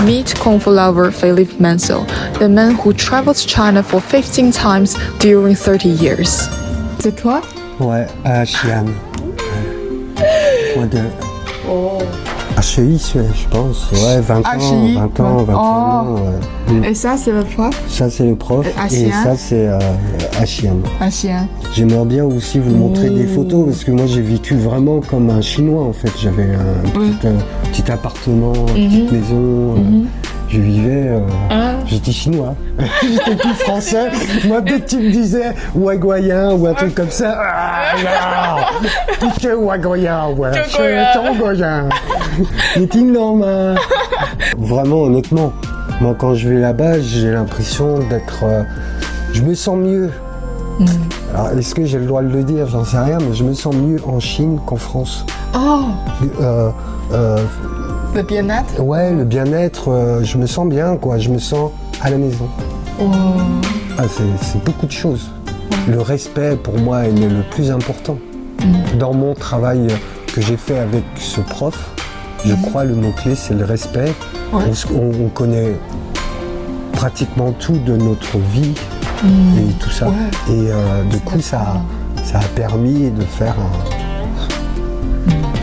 Meet Kung Fu lover Philip Mansell, the man who traveled China for 15 times during 30 years. C'est toi? Ouais, à Xi'an. Moi de... HEI, je pense. Ouais, 20 ans, HEI, 20 ans, 21 ans. Ouais. Et ça, c'est le prof? Ça, c'est le prof. À Et Xi'an? ça, c'est à Xi'an. À Xi'an. J'aimerais bien aussi vous montrer des photos parce que moi, j'ai vécu vraiment comme un Chinois en fait. J'avais un petit appartement, une petite maison. Je vivais, j'étais chinois, j'étais plus français. Moi, dès que tu me disais Ouagoyen ou un truc comme ça, que Ouagoyen, ouais, c'est Tongoyen, c'est énorme. Vraiment, honnêtement, moi, quand je vais là-bas, j'ai l'impression d'être, je me sens mieux. Alors, est-ce que j'ai le droit de le dire? J'en sais rien, mais je me sens mieux en Chine qu'en France. Oh! Le bien-être? Ouais, le bien-être, je me sens bien, quoi. Je me sens à la maison. Ah, c'est beaucoup de choses. Le respect, pour moi, il est le plus important. Dans mon travail que j'ai fait avec ce prof, je crois le mot-clé, c'est le respect. Ouais. On connaît pratiquement tout de notre vie et tout ça. Ouais. Et du coup, ça a permis de faire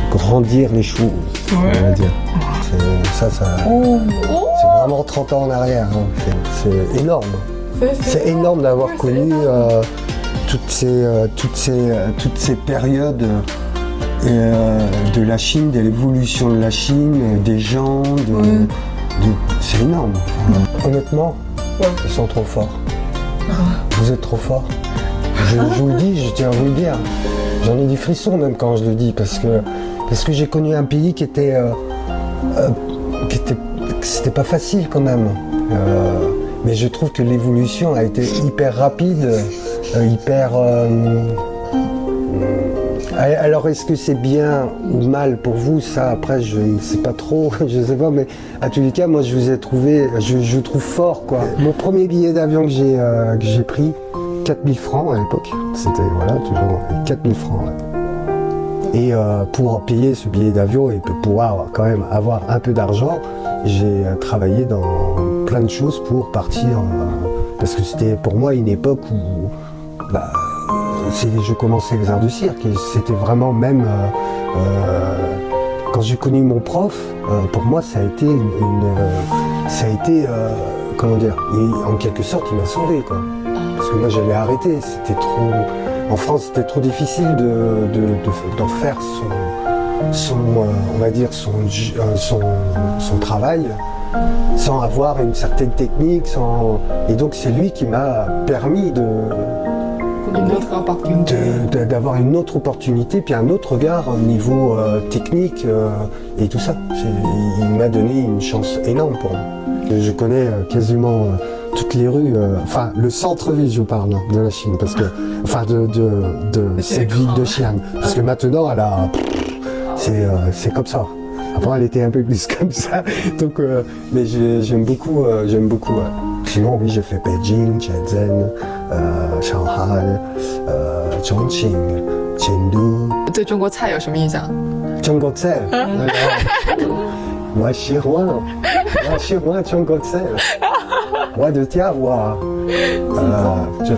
grandir les choses, on va dire. C'est vraiment 30 ans en arrière. Hein. C'est énorme. C'est énorme d'avoir connu toutes ces périodes de la Chine, de l'évolution de la Chine, des gens. C'est énorme. Honnêtement, ils sont trop forts. Vous êtes trop forts. Je vous le dis, je tiens à vous le dire. J'en ai des frissons même quand je le dis parce que j'ai connu un pays qui était c'était pas facile quand même. Mais je trouve que l'évolution a été hyper rapide, alors est-ce que c'est bien ou mal pour vous? Ça après je ne sais pas trop, je sais pas, mais à tous les cas moi je vous ai trouvé, je trouve fort quoi. Mon premier billet d'avion que j'ai pris, 4000 francs à l'époque, c'était voilà toujours 4000 francs. Ouais. Et pour payer ce billet d'avion et pour pouvoir quand même avoir un peu d'argent, j'ai travaillé dans plein de choses pour partir, parce que c'était pour moi une époque où je commençais les arts du cirque et c'était vraiment même quand j'ai connu mon prof, pour moi ça a été comment dire, en quelque sorte il m'a sauvé quoi, parce que moi j'allais arrêter, c'était trop. En France, c'était trop difficile d'en faire on va dire son travail sans avoir une certaine technique. Et donc, c'est lui qui m'a permis d'avoir une autre opportunité, puis un autre regard au niveau technique et tout ça. Il m'a donné une chance énorme pour moi. Je connais quasiment toutes les rues, enfin le centre-ville je parle de la Chine, parce que, enfin de cette ville de Xi'an, parce que maintenant c'est comme ça. Avant elle était un peu plus comme ça, donc mais j'aime beaucoup. Sinon oui j'ai fait Beijing, Shenzhen, Shanghai, Chongqing, Chengdu. 对中国菜有什么印象？中国菜，我喜欢中国菜。我的家就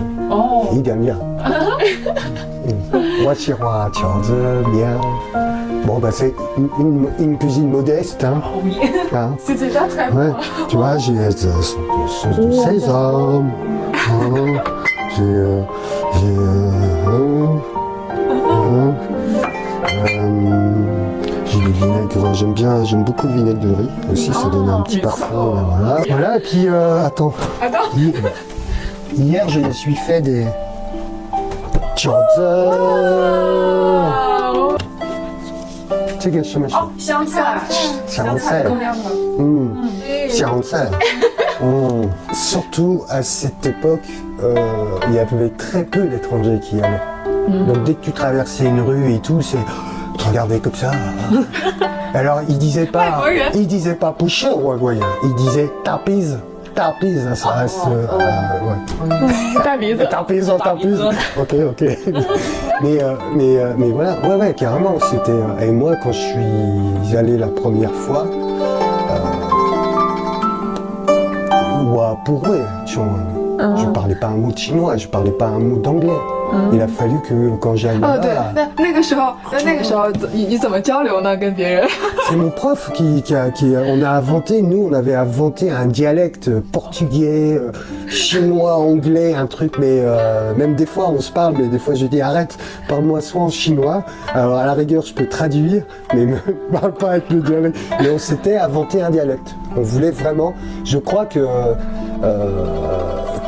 一点点。我喜欢荞子面。Bon bah c'est une cuisine modeste, hein. Hein. C'est déjà très bon. Ouais, tu vois, j'ai sauce de sésame, j'ai du vinaigre, j'aime beaucoup le vinaigre de riz aussi, ça donne un petit parfum, voilà. Voilà, et puis attends. Hier je me suis fait des荞子。这个什么？香菜，香菜，香菜。Surtout à cette époque, il y avait très peu d'étrangers qui y allaient. Donc dès que tu traversais une rue et tout, c'est te regarder comme ça. Alors il disait pas pusher ou Ouagoyen, il disait tapiz. Tapiz, ça reste. Tapiz. Tapiz. Ok. Mais voilà, ouais, carrément. C'était. Et moi, quand je suis allé la première fois, pour eux, je parlais pas un mot de chinois, je parlais pas un mot d'anglais. Il a fallu que quand j'aille là-bas... 对，那个时候你怎么交流呢？跟别人？ C'est mon prof on avait inventé un dialecte portugais, chinois, anglais, un truc, mais même des fois on se parle, mais des fois je dis arrête, parle-moi soit en chinois, alors à la rigueur je peux traduire, mais ne parle pas avec le dialecte. Mais on s'était inventé un dialecte. On voulait vraiment, je crois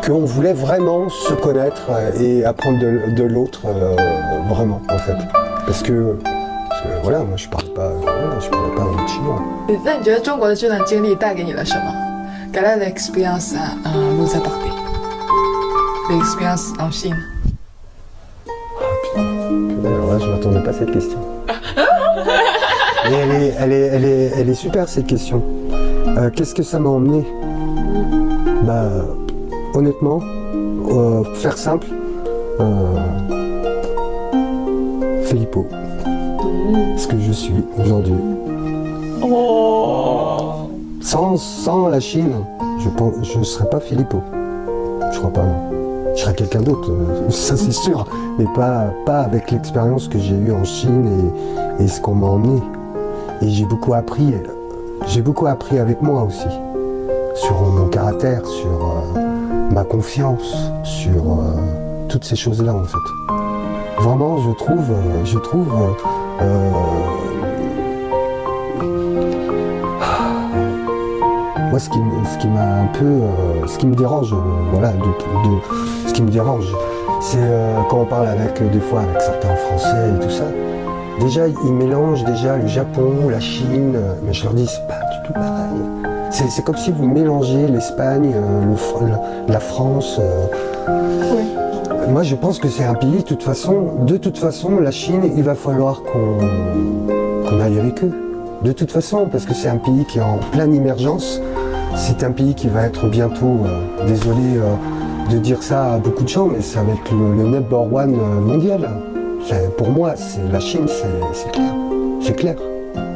qu'on voulait vraiment se connaître et apprendre de l'autre vraiment en fait. Parce que voilà, moi je parlais pas un mot de chinois. 那你觉得中国的这段经历带给你了什么？Quelle est l'expérience nous a apporté? L'expérience en Chine. Alors là, je m'attendais pas à cette question. Et elle est super cette question. Qu'est-ce que ça m'a emmené? Bah, honnêtement, faire simple, Filippo. Ce que je suis aujourd'hui. Sans la Chine, je ne serais pas Filippo. Je crois pas. Je serais quelqu'un d'autre, ça c'est sûr. Mais pas avec l'expérience que j'ai eue en Chine et ce qu'on m'a emmené. Et j'ai beaucoup appris avec moi aussi. Sur mon caractère, sur ma confiance, sur toutes ces choses-là en fait. Vraiment, je trouve moi, ce qui me dérange, ce qui me dérange, c'est quand on parle des fois avec certains Français et tout ça. Déjà, ils mélangent le Japon, la Chine, mais je leur dis c'est pas du tout pareil. C'est comme si vous mélangez l'Espagne, la France. Oui. Moi, je pense que c'est un pays, de toute façon, la Chine, il va falloir qu'on aille avec eux. De toute façon, parce que c'est un pays qui est en pleine émergence. C'est un pays qui va être bientôt, désolé de dire ça à beaucoup de gens, mais ça va être le number one mondial. Pour moi, la Chine, c'est clair. C'est clair,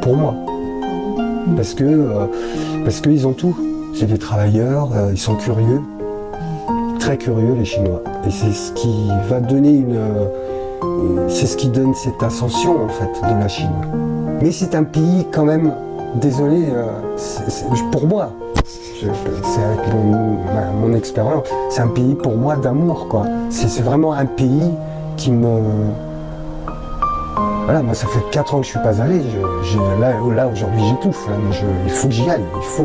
pour moi. Parce qu'ils ont tout. C'est des travailleurs, ils sont curieux. Très curieux, les Chinois. Et c'est ce qui va donner c'est ce qui donne cette ascension, en fait, de la Chine. Mais c'est un pays, quand même, désolé, pour moi, c'est avec mon expérience, c'est un pays pour moi d'amour, quoi. C'est vraiment un pays qui me... Voilà, moi ça fait 4 ans que je suis pas allé, là aujourd'hui j'étouffe, il faut que j'y aille, il faut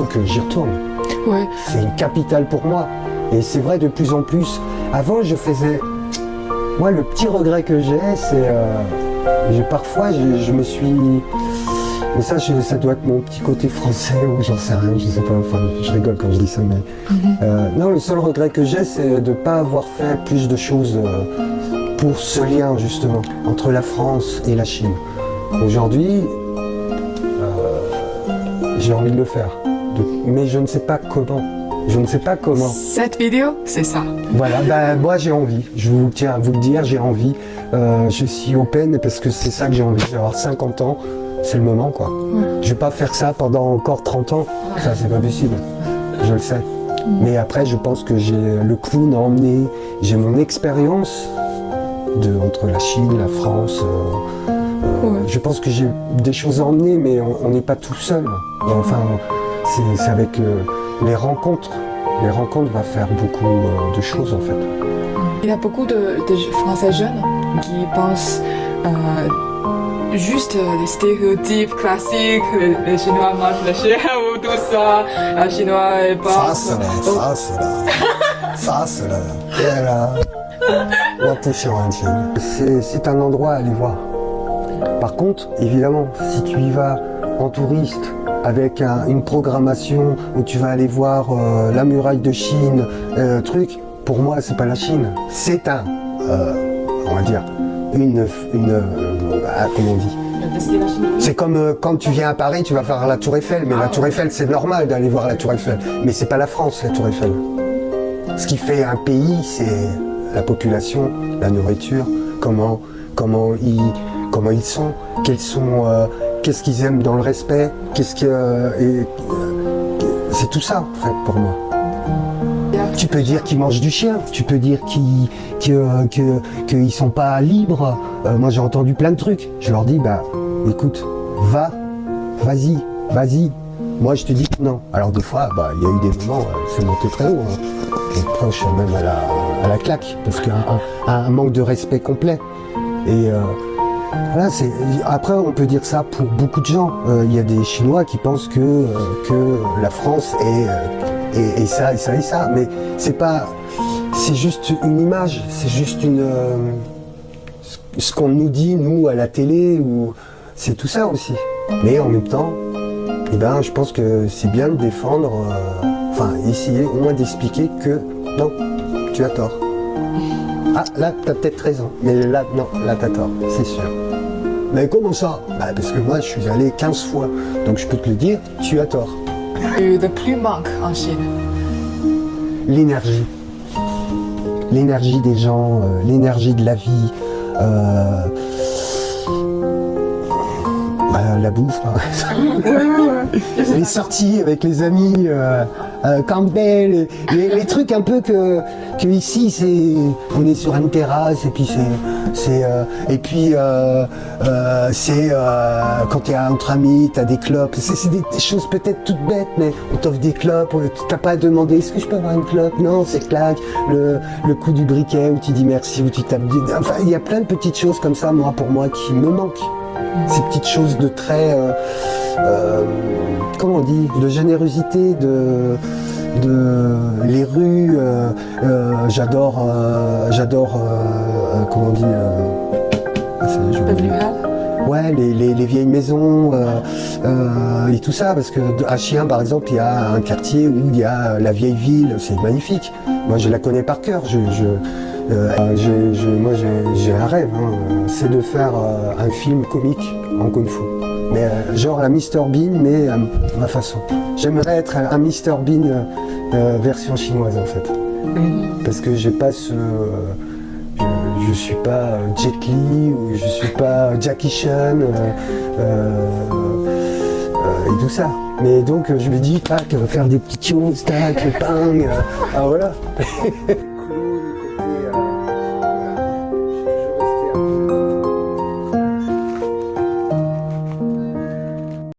que j'y retourne. Ouais. C'est une capitale pour moi. Et c'est vrai de plus en plus. Avant je faisais... Moi le petit regret que j'ai, c'est... parfois je me suis... Mais ça doit être mon petit côté français ou j'en sais rien, je sais pas, enfin je rigole quand je dis ça, mais... non, le seul regret que j'ai, c'est de ne pas avoir fait plus de choses pour ce lien justement entre la France et la Chine. Aujourd'hui, j'ai envie de le faire, mais je ne sais pas comment. Je ne sais pas comment. Cette vidéo, c'est ça. Voilà, moi j'ai envie, je tiens à vous le dire, j'ai envie. Je suis open parce que c'est ça que j'ai envie. J'ai avoir 50 ans, c'est le moment quoi. Ouais. Je vais pas faire ça pendant encore 30 ans, ça c'est pas possible, je le sais. Mais après je pense que j'ai le clown à emmener, j'ai mon expérience entre la Chine, la France. Je pense que j'ai des choses à emmener, mais on n'est pas tout seul. Enfin, c'est avec les rencontres. Les rencontres vont faire beaucoup de choses en fait. Il y a beaucoup de Français jeunes qui pensent juste les stéréotypes classiques, les Chinois mangent le chien ou tout ça, les Chinois et pas... C'est un endroit à aller voir. Par contre, évidemment, si tu y vas en touriste, avec une programmation où tu vas aller voir la muraille de Chine, pour moi c'est pas la Chine, c'est on va dire, comment on dit, c'est comme quand tu viens à Paris, tu vas faire la Tour Eiffel, mais la Tour Eiffel c'est normal d'aller voir la Tour Eiffel, mais c'est pas la France la Tour Eiffel. Ce qui fait un pays, c'est la population, la nourriture, comment ils sont, qu'est-ce qu'ils aiment dans le respect, c'est tout ça en fait pour moi. Tu peux dire qu'ils mangent du chien, tu peux dire qu'ils sont pas libres. Moi j'ai entendu plein de trucs. Je leur dis bah écoute, vas-y. Moi je te dis que non. Alors des fois, bah il y a eu des moments, c'est monté très haut. Hein. Proche même à la claque, parce qu'il y a un manque de respect complet. Et voilà, après on peut dire ça pour beaucoup de gens. Il y a des Chinois qui pensent que la France est ça et ça et ça, mais c'est pas, c'est juste une image, c'est juste ce qu'on nous dit nous à la télé, ou c'est tout ça aussi. Mais en même temps, eh ben, je pense que c'est bien de défendre, enfin essayer au moins d'expliquer que non, tu as tort. Ah, là, t'as peut-être raison, mais là, non, là, t'as tort, c'est sûr. Mais comment ça? Bah, parce que moi, je suis allé 15 fois, donc je peux te le dire, tu as tort. Le plus manque en Chine. L'énergie. L'énergie des gens, l'énergie de la vie, la bouffe, par exemple. Les sorties avec les amis, Campbell, les trucs un peu que ici on est sur une terrasse et puis c'est quand t'es entre amis, t'as des clopes, c'est des choses peut-être toutes bêtes, mais on t'offre des clopes, t'as pas à demander est-ce que je peux avoir une clope, non, c'est claque, le coup du briquet où tu dis merci, où tu tapes, enfin il y a plein de petites choses comme ça, pour moi qui me manquent. Ces petites choses de très, comment on dit, de générosité, de les rues, j'adore, comment on dit, ouais, les vieilles maisons et tout ça, parce que à Xi'an par exemple, il y a un quartier où il y a la vieille ville, c'est magnifique. Moi, je la connais par cœur. Moi, j'ai un rêve, hein, c'est de faire un film comique en kung-fu. Mais genre un Mr Bean, mais à ma façon. J'aimerais être un Mr Bean version chinoise, en fait. Parce que j'ai pas je suis pas Jet Li, ou je suis pas Jackie Chan, et tout ça. Mais donc, je me dis, tac, faire des petites choses, tac, bang, ah voilà.